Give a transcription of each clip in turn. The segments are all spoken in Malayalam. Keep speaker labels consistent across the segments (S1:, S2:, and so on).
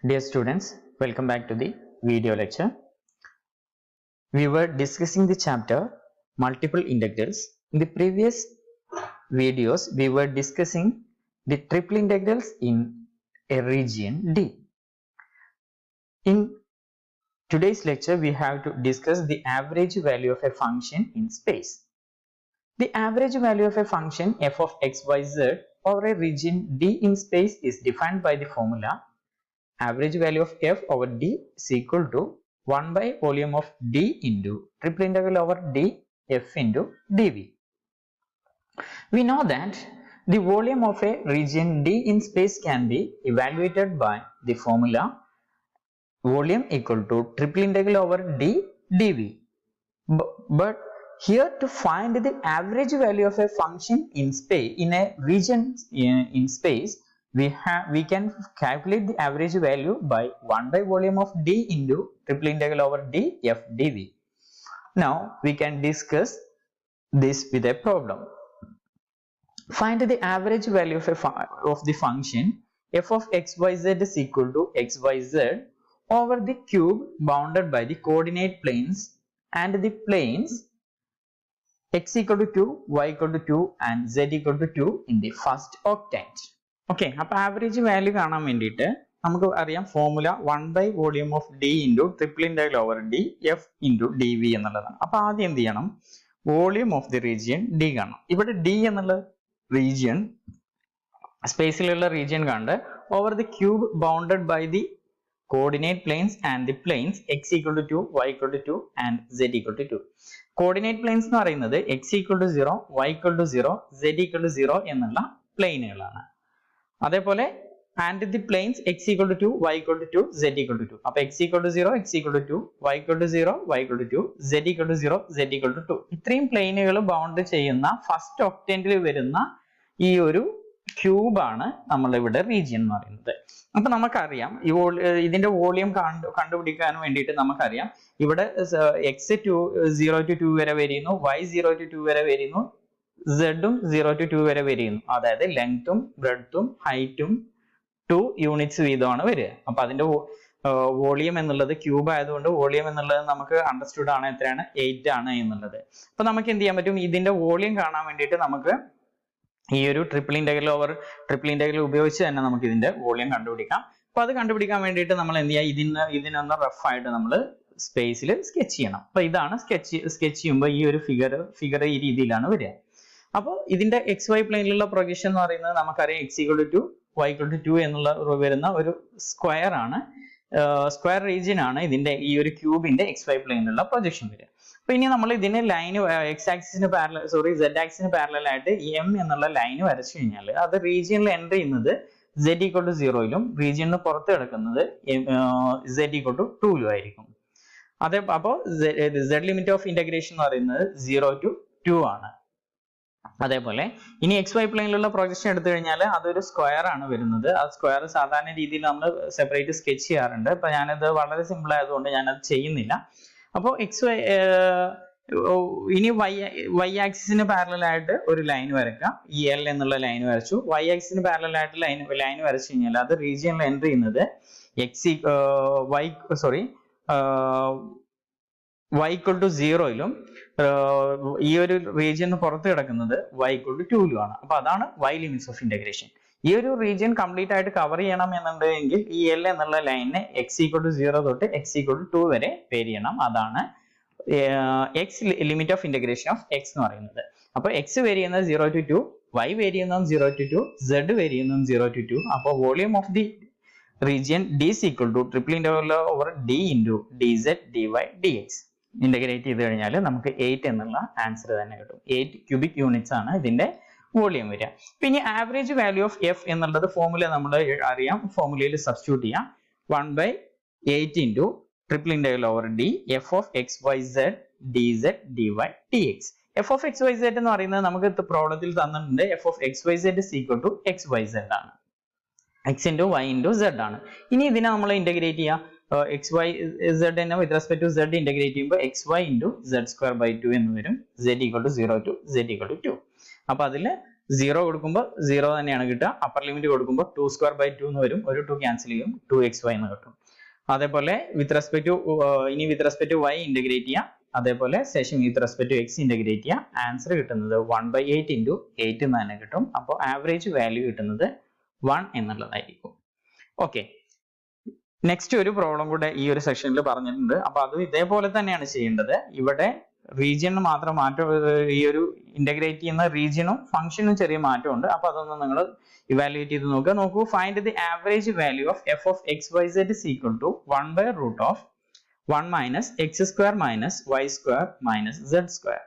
S1: Dear students, welcome back to the video lecture. We were discussing the chapter multiple integrals. In the previous videos, we were discussing the triple integrals in a region D. In today's lecture, we have to discuss the average value of a function in space. The average value of a function f of x, y, z over a region D in space is defined by the formula average value of f over d is equal to 1 by volume of d into triple integral over d f into dv. We know that the volume of a region d in space can be evaluated by the formula volume equal to triple integral over d dv. But here to find the average value of a function in space in a region in space, we can calculate the average value by 1 by volume of d into triple integral over d f dv. Now we can discuss this with a problem. Find the average value of the function f of xyz is equal to xyz over the cube bounded by the coordinate planes and the planes x equal to 2, y equal to 2 and z equal to 2 in the first octet. Okay, അപ്പോൾ ആവറേജ് വാല്യൂ കാണാൻ വേണ്ടിയിട്ട് നമുക്ക് അറിയാം formula 1 by volume of D into triple integral over D f into d v എന്നുള്ളതാണ്. അപ്പോൾ ആദ്യം എന്ത് ചെയ്യണം, volume of the region D കാണണം. ഇവിടെ ഡി എന്നുള്ള റീജിയൻ സ്പേസിലുള്ള റീജിയൻ കണ്ട് over the cube bounded by the coordinate planes and the planes x equal to 2, y equal to 2 and z equal to 2. Coordinate planes എന്ന് പറയുന്നത് x equal to 0, y equal to 0, z equal to 0 എന്നുള്ള പ്ലെയിനുകളാണ്. അതേപോലെ and the planes x equal to 2, y equal to 2, z equal to 2. അപ്പോൾ x equal to 0, x equal to 2, y equal to 0, y equal to 2, z equal to 0, z equal to 2. ഇത്രയും പ്ലെയിനുകൾ ബൗണ്ട് ചെയ്യുന്ന ഫസ്റ്റ് ഒക്ടന്റിൽ വരുന്ന ഈ ഒരു ക്യൂബ് ആണ് നമ്മളിവിടെ റീജിയൻ എന്ന് പറയുന്നത്. അപ്പൊ നമുക്കറിയാം ഇതിന്റെ വോളിയം കണ്ടുപിടിക്കാൻ വേണ്ടിയിട്ട് നമുക്കറിയാം ഇവിടെ എക്സ് 0 to 2 വരെ വരുന്നു, y 0 to 2 വരെ വരുന്നു, z ഉം 0 to 2 വരെ വരുന്നു. അതായത് ലെങ്ത്തും ബ്രെഡ്ത്തും ഹൈറ്റും 2 യൂണിറ്റ്സ് വീതമാണ് വരിക. അപ്പൊ അതിന്റെ വോളിയം എന്നുള്ളത് ക്യൂബ് ആയതുകൊണ്ട് വോളിയം എന്നുള്ളത് നമുക്ക് അണ്ടർസ്റ്റുഡ് ആണ്, എത്രയാണ് 8 ആണ് എന്നുള്ളത്. അപ്പൊ നമുക്ക് എന്ത് ചെയ്യാൻ പറ്റും, ഇതിന്റെ വോളിയം കാണാൻ വേണ്ടിയിട്ട് നമുക്ക് ഈ ഒരു ട്രിപ്പിൾ ഇന്റഗ്രൽ ഉപയോഗിച്ച് തന്നെ നമുക്ക് ഇതിന്റെ വോളിയം കണ്ടുപിടിക്കാം. അപ്പൊ അത് കണ്ടുപിടിക്കാൻ വേണ്ടിയിട്ട് നമ്മൾ എന്ത് ചെയ്യുക, ഇതിനൊന്ന് റഫ് ആയിട്ട് നമ്മൾ സ്പേസിൽ സ്കെച്ച് ചെയ്യണം. അപ്പൊ ഇതാണ് സ്കെച്ച് ചെയ്യുമ്പോൾ ഈ ഒരു ഫിഗർ ഈ രീതിയിലാണ് വരിക. അപ്പോൾ ഇതിന്റെ എക്സ് വൈ പ്ലെയിനിലുള്ള പ്രൊജക്ഷൻ എന്ന് പറയുന്നത് നമുക്കറിയാം x equal to 2, y equal to 2 എന്നുള്ള വരുന്ന ഒരു സ്ക്വയർ ആണ്, സ്ക്വയർ റീജിയൻ ആണ് ഇതിന്റെ ഈ ഒരു ക്യൂബിന്റെ എക്സ് വൈ പ്ലെയിനിലുള്ള പ്രൊജക്ഷൻ വരിക. അപ്പൊ ഇനി നമ്മൾ ഇതിന് ലൈന് എക്സ് ആക്സിന് z ആക്സിന് പാരലൽ ആയിട്ട് എം എന്നുള്ള ലൈന് വരച്ചു കഴിഞ്ഞാൽ അത് റീജിയനിൽ എൻ്റർ ചെയ്യുന്നത് z equal to 0 റീജിയനിന് പുറത്ത് കിടക്കുന്നത് z equal to 2 ആയിരിക്കും. അതെ, അപ്പോൾ z ലിമിറ്റ് ഓഫ് ഇന്റഗ്രേഷൻ എന്ന് പറയുന്നത് 0 to 2 ആണ്. അതേപോലെ ഇനി എക്സ് വൈ പ്ലെയിനിലുള്ള പ്രൊജക്ഷൻ എടുത്തു കഴിഞ്ഞാൽ അതൊരു സ്ക്വയർ ആണ് വരുന്നത്. ആ സ്ക്വയർ സാധാരണ രീതിയിൽ നമ്മൾ സെപ്പറേറ്റ് സ്കെച്ച് ചെയ്യാറുണ്ട്. അപ്പൊ ഞാനത് വളരെ സിമ്പിൾ ആയതുകൊണ്ട് ഞാനത് ചെയ്യുന്നില്ല. അപ്പോൾ ഇനി വൈ ആക്സിന് പാരലൽ ആയിട്ട് ഒരു ലൈൻ വരയ്ക്കാം. ഈ എൽ എന്നുള്ള ലൈൻ വരച്ചു. വൈ ആക്സിന് പാരലൽ ആയിട്ട് ലൈൻ വരച്ചു കഴിഞ്ഞാൽ അത് റീജിയനിൽ എൻ്റർ ചെയ്യുന്നത് y equal to 0 ഈ ഒരു റീജിയന് പുറത്ത് കിടക്കുന്നത് y equal to 2 ആണ്. അപ്പൊ അതാണ് y ലിമിറ്റ്സ് ഓഫ് ഇന്റഗ്രേഷൻ. ഈ ഒരു റീജിയൻ കംപ്ലീറ്റ് ആയിട്ട് കവർ ചെയ്യണം എന്നുണ്ടെങ്കിൽ ഈ എൽ എന്നുള്ള ലൈനിനെ x equal to 0 തൊട്ട് x equal to 2 വരെ പേര് ചെയ്യണം. അതാണ് x limit of integration of x എന്ന് പറയുന്നത്. അപ്പൊ x വേരി ചെയ്യുന്നത് 0 to 2, y വേരി ചെയ്യുന്നതും 0 to 2, z വേരി ചെയ്യുന്നതും 0 to 2. അപ്പോൾ volume of the region d is equal to triple integral over d into dz dy dx. Integrate ചെയ്ത് കഴിഞ്ഞാൽ നമുക്ക് 8 എന്നുള്ള ആൻസർ തന്നെ കിട്ടും. 8 ക്യൂബിക് യൂണിറ്റ്സ് ആണ് ഇതിന്റെ വോളിയം വരിക. പിന്നെ ആവറേജ് വാല്യൂ ഓഫ് എഫ് എന്നുള്ളത് ഫോർമുല നമ്മൾ അറിയാം, ഫോർമുലയിൽ സബ്സ്റ്റിറ്റ്യൂട്ട് ചെയ്യാം. 1 by 8 into triple integral over D F of X Y Z D Z D Y D X. F of X Y Z എന്ന് പറയുന്നത് നമുക്ക് പ്രോബ്ലത്തിൽ തന്നിട്ടുണ്ട് F of X Y Z is equal to X Y Z ആണ്, X into Y into Z ആണ്. ഇനി ഇതിനെ നമ്മൾ ഇന്റഗ്രേറ്റ് ചെയ്യാം. എക്സ് വൈ സെഡ് തന്നെ with respect to Z integrate ചെയ്യുമ്പോൾ X Y into Z square by 2 എന്ന് വരും. Z equal to 0 to Z equal to 2. അപ്പൊ അതിൽ 0 കൊടുക്കുമ്പോൾ 0 തന്നെയാണ് കിട്ടുക. അപ്പർ ലിമിറ്റ് കൊടുക്കുമ്പോൾ 2 സ്ക്വയർ ബൈ 2 എന്ന് വരും. ഒരു 2 ക്യാൻസൽ ചെയ്യും, 2xy എന്ന് കിട്ടും. അതേപോലെ വിത്ത് റെസ്പെക്ട് ടു ഇനി with respect to y integrate ചെയ്യാം. അതേപോലെ ശേഷം with respect to x integrate ചെയ്യാം. ആൻസർ കിട്ടുന്നത് 1/8 into 8 എന്ന് തന്നെ കിട്ടും. അപ്പോൾ ആവറേജ് വാല്യൂ കിട്ടുന്നത് 1 എന്നുള്ളതായിരിക്കും. ഓക്കെ, നെക്സ്റ്റ് ഒരു പ്രോബ്ലം കൂടെ ഈ ഒരു സെക്ഷനിൽ പറഞ്ഞിട്ടുണ്ട്. അപ്പൊ അത് ഇതേപോലെ തന്നെയാണ് ചെയ്യേണ്ടത്. ഇവിടെ റീജിയന് മാത്രം മാറ്റം, ഈ ഒരു ഇന്റഗ്രേറ്റ് ചെയ്യുന്ന റീജിയനും ഫംഗ്ഷനും ചെറിയ മാറ്റമുണ്ട്. അപ്പൊ അതൊന്ന് നിങ്ങൾ ഇവാലുവേറ്റ് ചെയ്ത് നോക്കൂ. Find the average value of f of xyz is equal to 1/√1 minus x square minus y square minus z square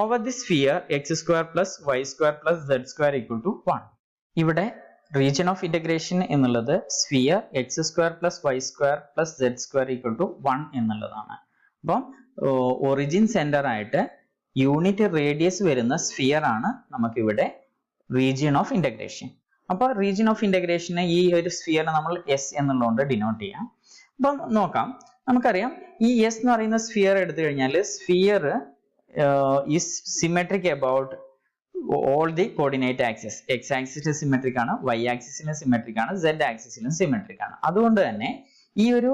S1: over the sphere x square plus y square plus z square equal to 1. ഇവിടെ region of integration എന്നുള്ളത് sphere x square plus y square plus z square equal to 1 എന്നുള്ളതാണ്. അപ്പം ഒറിജിൻ സെന്റർ ആയിട്ട് യൂണിറ്റ് റേഡിയസ് വരുന്ന സ്ഫിയർ ആണ് നമുക്ക് ഇവിടെ റീജിയൻ ഓഫ് ഇന്റഗ്രേഷൻ. അപ്പൊ റീജിയൻ ഓഫ് ഇന്റഗ്രേഷനെ ഈ ഒരു സ്ഫിയറിനെ നമ്മൾ S എന്നുള്ളതുകൊണ്ട് ഡിനോട്ട് ചെയ്യാം. അപ്പം നോക്കാം, നമുക്കറിയാം ഈ S എന്ന് പറയുന്ന സ്ഫിയർ എടുത്തു കഴിഞ്ഞാൽ sphere is symmetric about all the coordinate axis. X axis symmetric ആണ്, y ആക്സിസിലും സിമെട്രിക് ആണ്, z ആക്സിസിലും സിമെട്രിക് ആണ്. അതുകൊണ്ട് തന്നെ ഈ ഒരു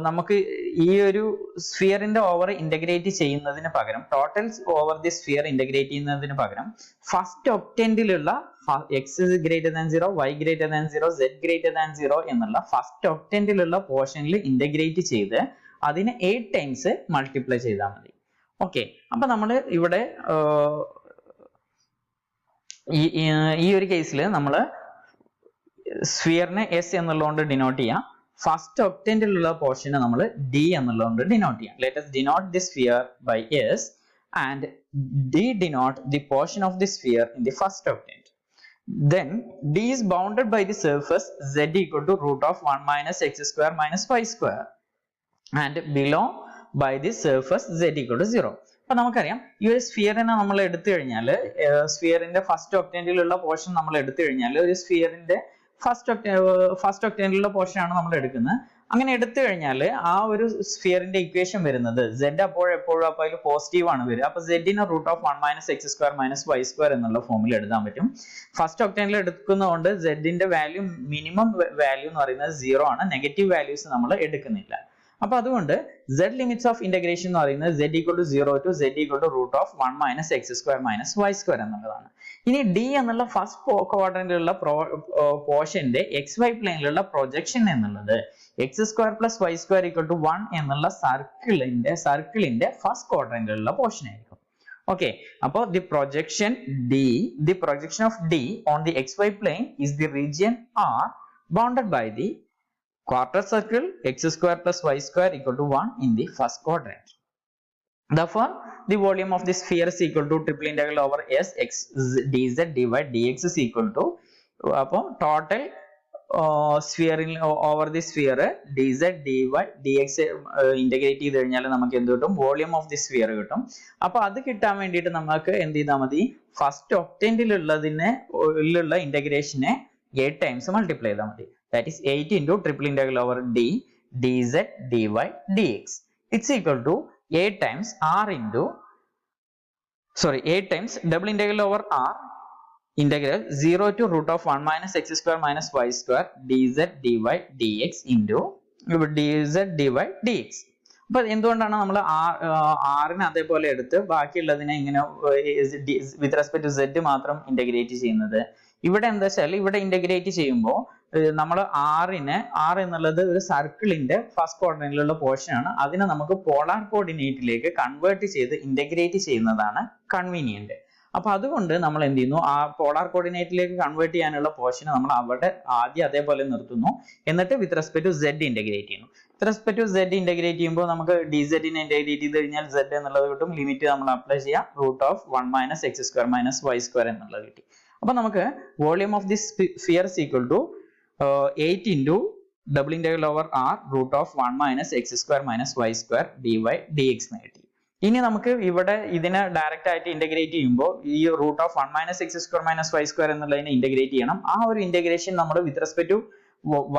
S1: നമുക്ക് ഈ ഒരു സ്ഫിയറിന്റെ ഓവർ ഇന്റഗ്രേറ്റ് ചെയ്യുന്നതിന് പകരം, total over the sphere integrate ചെയ്യുന്നതിന് പകരം ഫസ്റ്റ് ഒക്ടന്റിലുള്ള x greater than 0, y greater than 0, z greater than 0 എന്നുള്ള ഫസ്റ്റ് ഒക്ടന്റിലുള്ള പോർഷനിൽ ഇന്റഗ്രേറ്റ് ചെയ്ത് അതിനെ 8 ടൈംസ് മൾട്ടിപ്ലൈ ചെയ്താൽ മതി. ഓക്കെ, അപ്പൊ നമ്മൾ ഇവിടെ ഈ ഒരു കേസിൽ നമ്മൾ സ്ഫിയറിനെ S എന്നുള്ളതുകൊണ്ട് ഡിനോട്ട് ചെയ്യാം. ഫസ്റ്റ് ഒക്ടന്റിലുള്ള പോർഷനെ നമ്മൾ D എന്നുള്ളതുകൊണ്ട് ഡിനോട്ട് ചെയ്യാം. Let us denote the sphere by S and D denote the portion of the sphere in the first octant. Then D is bounded by the surface Z equal to root of 1 minus x square minus y square and below by the surface Z equal to 0. അപ്പൊ നമുക്കറിയാം ഈ ഒരു സ്ഫിയറിനെ നമ്മൾ എടുത്തു കഴിഞ്ഞാൽ, സ്ഫിയറിന്റെ ഫസ്റ്റ് ഒക്ടന്റിലുള്ള പോർഷൻ നമ്മൾ എടുത്തു കഴിഞ്ഞാൽ, ഒരു സ്ഫിയറിന്റെ ഫസ്റ്റ് ഒക്ടന്റിലുള്ള പോർഷൻ ആണ് നമ്മൾ എടുക്കുന്നത്. അങ്ങനെ എടുത്തു കഴിഞ്ഞാൽ ആ ഒരു സ്ഫിയറിന്റെ ഇക്വേഷൻ വരുന്നത് Z എപ്പോഴും അപ്പൊ അതിൽ പോസിറ്റീവ് ആണ് വരിക. അപ്പൊ Z-നെ root of 1 minus x square minus y square എന്നുള്ള ഫോമിൽ എഴുതാൻ പറ്റും. ഫസ്റ്റ് ഒക്ടന്റിൽ എടുക്കുന്നതുകൊണ്ട് Z-ന്റെ വാല്യൂ, മിനിമം വാല്യൂ എന്ന് പറയുന്നത് 0 ആണ്. നെഗറ്റീവ് വാല്യൂസ് നമ്മൾ എടുക്കുന്നില്ല. അപ്പൊ അതുകൊണ്ട് Z ലിമിറ്റ്സ് ഓഫ് ഇന്റഗ്രേഷൻ എന്ന് പറയുന്നത് Z equal to 0 to Z equal to root of 1 minus x square minus y square എന്നുള്ളതാണ്. ഇനി D എന്നുള്ള ഫസ്റ്റ് ക്വാഡ്രന്റിലുള്ള പോർഷന്റെ XY പ്ലെയിനിലുള്ള പ്രൊജക്ഷൻ എന്നുള്ളത് x square plus y square equal to 1 എന്നുള്ള സർക്കിളിന്റെ ഫസ്റ്റ് ക്വാഡ്രന്റിലുള്ള പോർഷൻ ആയിരിക്കും. ഓക്കെ, അപ്പോൾ the projection of D on the XY plane is the region R bounded by the quarter circle x square plus y square equal to 1 in the first quadrant. Therefore, the volume of the sphere is equal to triple integral over S x dz dy dx is equal to total sphere over the sphere dz dy dx integrate ചെയ്തു കഴിഞ്ഞാൽ നമുക്ക് എന്ത് കിട്ടും? വോളിയം ഓഫ് ദി സ്ഫിയർ കിട്ടും. അപ്പൊ അത് കിട്ടാൻ വേണ്ടിയിട്ട് നമുക്ക് എന്ത് ചെയ്താൽ മതി? ഫസ്റ്റ് ഒക്ടന്റിലുള്ള ഇന്റഗ്രേഷനെ 8 ടൈംസ് മൾട്ടിപ്ലൈ ചെയ്താൽ മതി. That is 8 into triple integral over d dz dy dx. It's equal to 8 times double integral over r integral 0 to root of 1 minus x square minus y square dz dy dx into dz dy dx. അപ്പൊ എന്തുകൊണ്ടാണ് നമ്മൾ ആറിനെ അതേപോലെ എടുത്ത് ബാക്കിയുള്ളതിനെ ഇങ്ങനെ വിത്ത് റെസ്പെക്ട് ടു z മാത്രം ഇന്റഗ്രേറ്റ് ചെയ്യുന്നത്? ഇവിടെ എന്താ വെച്ചാൽ ഇവിടെ ഇന്റഗ്രേറ്റ് ചെയ്യുമ്പോൾ നമ്മൾ R എന്നുള്ളത് ഒരു സർക്കിളിന്റെ ഫസ്റ്റ് ക്വാഡ്രന്റിലുള്ള പോർഷൻ ആണ്. അതിനെ നമുക്ക് പോളാർ കോർഡിനേറ്റിലേക്ക് കൺവേർട്ട് ചെയ്ത് ഇന്റഗ്രേറ്റ് ചെയ്യുന്നതാണ് കൺവീനിയന്റ്. അപ്പൊ അതുകൊണ്ട് നമ്മൾ എന്ത് ചെയ്യുന്നു? ആ പോളാർ കോർഡിനേറ്റിലേക്ക് കൺവേർട്ട് ചെയ്യാനുള്ള പോർഷൻ നമ്മൾ അവിടെ ആദ്യം അതേപോലെ നിർത്തുന്നു. എന്നിട്ട് with respect to Z integrate ചെയ്യുന്നു. With respect to Z integrate ചെയ്യുമ്പോൾ നമുക്ക് dz-നെ ഇന്റഗ്രേറ്റ് ചെയ്ത് കഴിഞ്ഞാൽ Z എന്നുള്ളത് കിട്ടും. ലിമിറ്റ് നമ്മൾ അപ്ലൈ ചെയ്യാം. Root of 1 minus x square minus y square എന്നുള്ളത് കിട്ടി. അപ്പൊ നമുക്ക് volume of this sphere is equal to 8 into double integral over r root of 1 minus x square minus y square dy dx എന്ന് കിട്ടി. ഇനി നമുക്ക് ഇവിടെ ഇതിനെ ഡയറക്റ്റ് ആയിട്ട് ഇന്റഗ്രേറ്റ് ചെയ്യുമ്പോൾ ഈ root of 1 minus x square minus y square എന്നുള്ളതിനെ ഇന്റഗ്രേറ്റ് ചെയ്യണം. ആ ഒരു ഇന്റഗ്രേഷൻ നമ്മൾ with respect to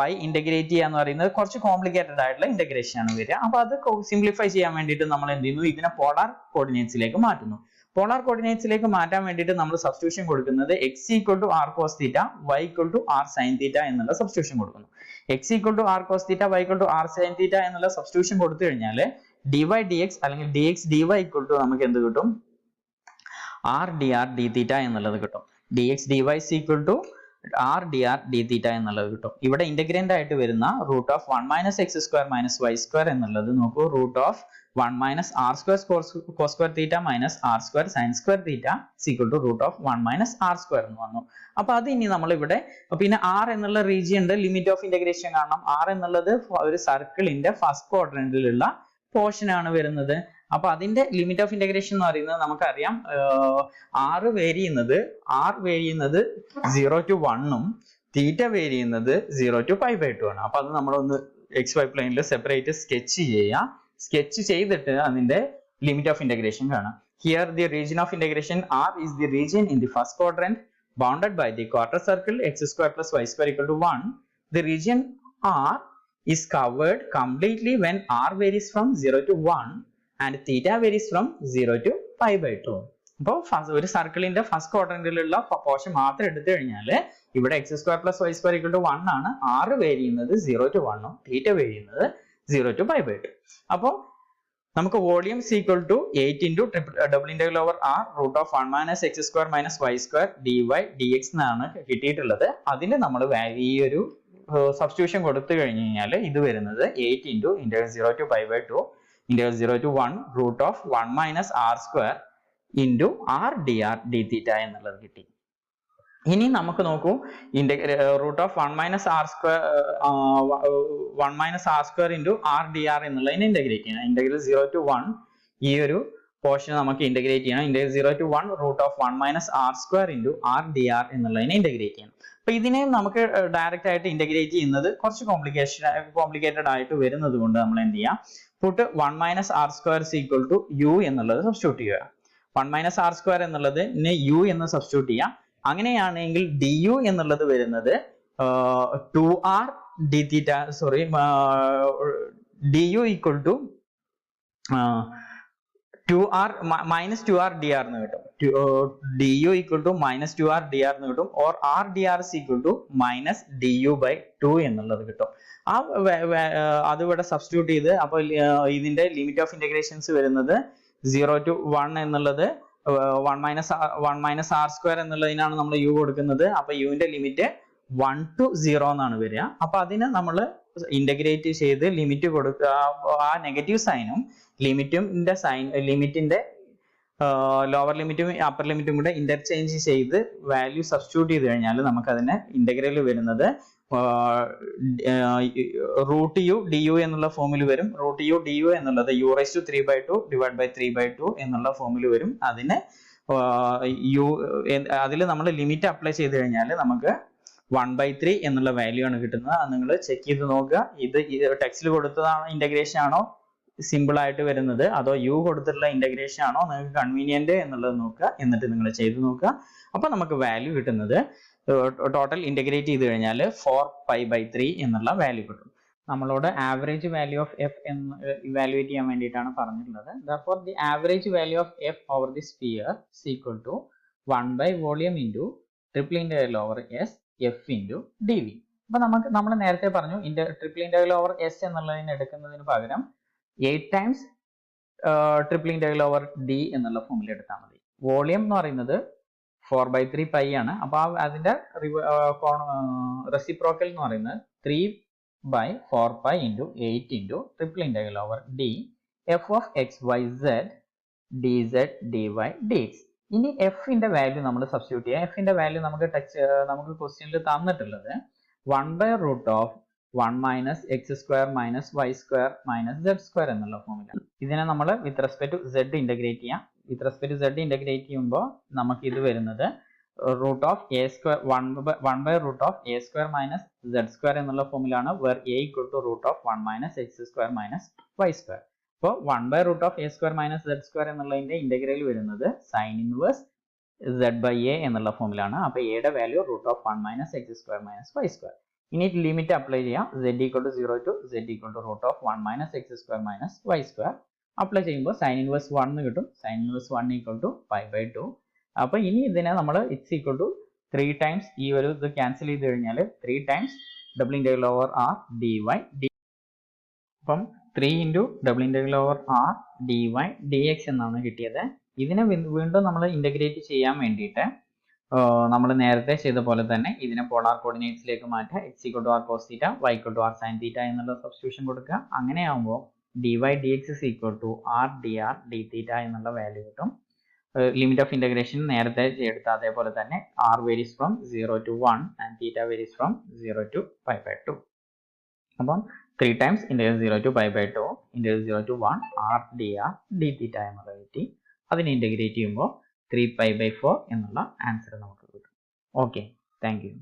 S1: y integrate ചെയ്യാന്ന് പറയുന്നത് കുറച്ച് കോംപ്ലിക്കേറ്റഡ് ആയിട്ടുള്ള ഇന്റഗ്രേഷൻ ആണ് വരിക. അപ്പൊ അത് സിംപ്ലിഫൈ ചെയ്യാൻ വേണ്ടിയിട്ട് നമ്മൾ എന്ത് ചെയ്യുന്നു? ഇതിനെ പോളാർ കോർഡിനേറ്റ്സിലേക്ക് മാറ്റുന്നു. പോളാർ കോർഡിനേറ്റ്സിലേക്ക് മാറ്റാൻ വേണ്ടിയിട്ട് നമ്മൾ സബ്സ്റ്റിറ്റ്യൂഷൻ കൊടുക്കുന്നത് x equal to r cos theta, y equal to r sin theta എന്നുള്ള സബ്സ്റ്റിറ്റ്യൂഷൻ കൊടുക്കുന്നു. x equal to r cos theta, y equal to r sin theta എന്നുള്ള സബ്സ്റ്റിറ്റ്യൂഷൻ കൊടുത്തു കഴിഞ്ഞാൽ dy dx അല്ലെങ്കിൽ dx dy equal to നമുക്ക് എന്ത് കിട്ടും? r dr d theta എന്നുള്ളത് കിട്ടും. dx dy is equal to r dr d theta എന്നുള്ളത് കിട്ടും. ഇവിടെ ഇന്റഗ്രന്റ് ആയിട്ട് വരുന്ന root of 1 minus x square minus y square എന്നുള്ളത് നോക്കൂ, root of 1 minus r square cos square theta minus r square sin square theta is equal to root of 1 minus r square എന്ന് വന്നു. അപ്പൊ അത് ഇനി നമ്മൾ ഇവിടെ പിന്നെ r എന്നുള്ള റീജിയന്റെ ലിമിറ്റ് ഓഫ് ഇന്റഗ്രേഷൻ കാണണം. r എന്നുള്ളത് ഒരു സർക്കിളിന്റെ ഫസ്റ്റ് ക്വാഡ്രന്റിലുള്ള പോർഷൻ ആണ് വരുന്നത്. അപ്പൊ അതിന്റെ ലിമിറ്റ് ഓഫ് ഇന്റഗ്രേഷൻ എന്ന് പറയുന്നത് നമുക്കറിയാം, r വേരി ചെയ്യുന്നത് 0 to 1 ഉം തീറ്റ വേരി ചെയ്യുന്നത് 0 to π/2 ആണ്. അപ്പൊ അത് നമ്മളൊന്ന് xy പ്ലെയിനിൽ സെപ്പറേറ്റ് സ്കെച്ച് ചെയ്യുക. സ്കെച്ച് ചെയ്തിട്ട് അതിന്റെ ലിമിറ്റ് ഓഫ് ഇന്റഗ്രേഷൻ കാണാം. Here the region of integration r is the region in the first quadrant bounded by the quarter circle x square plus y square equal to 1. The region r is covered completely when r varies from 0 to 1 and theta varies from 0 to π/2. അപ്പോൾ ഒരു സർക്കിളിന്റെ ഫസ്റ്റ് ക്വാഡ്രന്റിലുള്ള പോർഷൻ മാത്രം എടുത്തു കഴിഞ്ഞാൽ ഇവിടെ x square plus y square equal to 1 ആണ്, r വേരി ചെയ്യുന്നത് 0 to 1 ഉം theta വേരി ചെയ്യുന്നത് 0 to π/2. അപ്പോൾ നമുക്ക് volume is equal to 8 into double integral over r root of 1 minus x square minus y square dy dx എന്നാണ് കിട്ടിയിട്ടുള്ളത്. അതിന് നമ്മൾ ഈ ഒരു സബ്സ്റ്റിറ്റ്യൂഷൻ കൊടുത്തു കഴിഞ്ഞു കഴിഞ്ഞാൽ ഇത് വരുന്നത് 8 into integral 0 to π/2 integral 0 to 1 root of 1 minus r square into r dr d theta എന്നുള്ളത് കിട്ടി. ഇനി നമുക്ക് നോക്കൂ, root of 1 minus r square into r dr എന്നുള്ളതിനെ ഇന്റഗ്രേറ്റ് ചെയ്യണം. ഇന്റഗ്രൽ 0 to 1 ഈ ഒരു പോർഷൻ നമുക്ക് ഇന്റഗ്രേറ്റ് ചെയ്യണം. Integral 0 to 1 root of 1 minus r square into r dr എന്നുള്ളതിനെ ഇന്റഗ്രേറ്റ് ചെയ്യണം. അപ്പൊ ഇതിനെ നമുക്ക് ഡയറക്റ്റ് ആയിട്ട് ഇന്റഗ്രേറ്റ് ചെയ്യുന്നത് കുറച്ച് കോംപ്ലിക്കേറ്റഡ് ആയിട്ട് വരുന്നത് കൊണ്ട് നമ്മൾ എന്ത് ചെയ്യാം, പുട്ട് 1 minus r square is equal to u എന്നുള്ളത് സബ്സ്റ്റിറ്റ്യൂട്ട് ചെയ്യുക. 1 minus r square എന്നുള്ളത് u എന്ന് സബ്സ്റ്റിറ്റ്യൂട്ട് ചെയ്യാം. അങ്ങനെയാണെങ്കിൽ du എന്നുള്ളത് വരുന്നത് 2r d theta du equal to 2r minus 2r dr എന്ന് കിട്ടും. du equal to minus 2r dr എന്ന് കിട്ടും. or r dr is equal to minus du by 2 എന്നുള്ളത് കിട്ടും. അത് ഇവിടെ സബ്സ്റ്റിറ്റ്യൂട്ട് ചെയ്ത് അപ്പോൾ ഇതിന്റെ ലിമിറ്റ് ഓഫ് ഇന്റഗ്രേഷൻസ് വരുന്നത് 0 to 1 എന്നുള്ളത് 1 minus r square എന്നുള്ളതിനാണ് നമ്മൾ u കൊടുക്കുന്നത്. അപ്പൊ യുവിന്റെ ലിമിറ്റ് 1 to 0 എന്നാണ് വരിക. അപ്പൊ അതിനെ നമ്മൾ ഇന്റഗ്രേറ്റ് ചെയ്ത് ലിമിറ്റ് കൊടുക്കുക. ആ നെഗറ്റീവ് സൈനും ലിമിറ്റിന്റെ ലോവർ ലിമിറ്റും അപ്പർ ലിമിറ്റും കൂടെ ഇന്റർചേഞ്ച് ചെയ്ത് വാല്യൂ സബ്സ്റ്റിറ്റ്യൂട്ട് ചെയ്ത് കഴിഞ്ഞാൽ നമുക്ക് അതിന്റെ ഇന്റഗ്രൽ വരുന്നത് റൂട്ട് യു ഡി യു എന്നുള്ള ഫോമിൽ വരും. റൂട്ട് യു ഡി യു എന്നുള്ളത് u raised to 3/2 divide by 3/2 എന്നുള്ള ഫോമിൽ വരും. അതിന് അതിൽ നമ്മൾ ലിമിറ്റ് അപ്ലൈ ചെയ്ത് കഴിഞ്ഞാൽ നമുക്ക് 1/3 എന്നുള്ള വാല്യൂ ആണ് കിട്ടുന്നത്. അത് നിങ്ങൾ ചെക്ക് ചെയ്ത് നോക്കുക. ഇത് ടെക്സ്റ്റിൽ കൊടുത്തതാണ് ഇന്റഗ്രേഷൻ ആണോ സിമ്പിൾ ആയിട്ട് വരുന്നത്, അതോ യു കൊടുത്തിട്ടുള്ള ഇന്റഗ്രേഷൻ ആണോ നിങ്ങൾക്ക് കൺവീനിയന്റ് എന്നുള്ളത് നോക്കുക. എന്നിട്ട് നിങ്ങൾ ചെയ്ത് നോക്കുക. അപ്പൊ നമുക്ക് വാല്യൂ കിട്ടുന്നത് ടോട്ടൽ ഇന്റഗ്രേറ്റ് ചെയ്ത് കഴിഞ്ഞാൽ 4π/3 എന്നുള്ള വാല്യൂ കിട്ടും. നമ്മളോട് ആവറേജ് വാല്യൂ ഓഫ് എഫ് എന്ന് ഇവാലുവേറ്റ് ചെയ്യാൻ വേണ്ടിയിട്ടാണ് പറഞ്ഞിട്ടുള്ളത്. therefore the average value of f over the sphere is equal to 1 by volume into triple integral over s f into dv. അപ്പൊ നമ്മൾ നേരത്തെ പറഞ്ഞു ട്രിപ്പിൾ ഇന്റഗ്രൽ ഓവർ എസ് എന്നുള്ളതിന് എടുക്കുന്നതിന് പകരം 8 times triple integral over d എന്നുള്ള ഫോമിൽ എടുത്താൽ മതി. വോളിയം എന്ന് പറയുന്നത് 4/3 പൈ ആണ്. അപ്പൊ അതിന്റെ റെസിപ്രോക്കൽ എന്ന് പറയുന്നത് 3/4π into 8 into triple integral over d f of x y z dz dy dx. ഇനി എഫിന്റെ വാല്യൂ നമ്മൾ സബ്സ്റ്റിറ്റ്യൂട്ട് ചെയ്യാം. എഫിന്റെ വാല്യൂ നമുക്ക് ക്വസ്റ്റ്യനിൽ തന്നിട്ടുള്ളത് 1/√1 minus x square minus y square minus z square എന്നുള്ള ഫോമിലാണ്. ഇതിനെ നമ്മൾ with respect to z integrate ചെയ്യാം. With respect to z integrate ചെയ്യുമ്പോൾ നമുക്ക് ഇത് വരുന്നത് root of a square 1/√a square minus z square എന്നുള്ള ഫോമിലാണ്, where a equal to root of 1 minus x square minus y square. അപ്പോൾ 1/√a square minus z square eന്നുള്ളതിന്റെ ഇന്റഗ്രൽ വരുന്നത് sin inverse z by a എന്നുള്ള ഫോമിലാണ്. അപ്പോൾ a യുടെ value root of 1 minus x square minus y square. ഇനി ലിമിറ്റ് അപ്ലൈ ചെയ്യാം. z equal to 0 to z equal to root of 1 minus x square minus y square. Apply ചെയ്യുമ്പോൾ സൈൻ ഇൻവേഴ്സ് 1 എന്ന് കിട്ടും. Sine inverse 1 equal to pi by 2. അപ്പോൾ ഇനി ഇതിനെ നമ്മൾ ഇറ്റ്സ് ഈക്വൽ ടു 3 ടൈംസ് ഈ ഒരു ഇത് ക്യാൻസൽ ചെയ്ത് കഴിഞ്ഞാൽ 3 times double integral over R d Y d. അപ്പം 3 into double integral over R d Y D x എന്നാണ് കിട്ടിയത്. ഇതിനെ വീണ്ടും നമ്മൾ ഇൻ്റഗ്രേറ്റ് ചെയ്യാൻ വേണ്ടിയിട്ട് നമ്മൾ നേരത്തെ ചെയ്ത പോലെ തന്നെ ഇതിനെ പോളാർ കോർഡിനേറ്റ്സിലേക്ക് മാറ്റുക. X equal to R cos theta, Y equal to R sine theta എന്നുള്ള സബ്സ്റ്റിറ്റ്യൂഷൻ കൊടുക്കുക. അങ്ങനെയാകുമ്പോൾ D Y D X is equal to R D R D theta എന്നുള്ള വാല്യൂ കിട്ടും. ലിമിറ്റ് ഓഫ് ഇൻ്റഗ്രേഷൻ നേരത്തെ എടുത്ത അതേപോലെ തന്നെ R varies from 0 to 1 and theta varies from 0 to pi by 2. അപ്പം 3 times integral 0 to pi by 2 integral 0 to 1 R D R D theta എന്നുള്ള കിട്ടി. അതിനെ ഇൻ്റഗ്രേറ്റ് ചെയ്യുമ്പോൾ 3 പൈ ബൈ 4 എന്നുള്ള ആൻസർ നമുക്ക് കിട്ടും. Okay, thank you.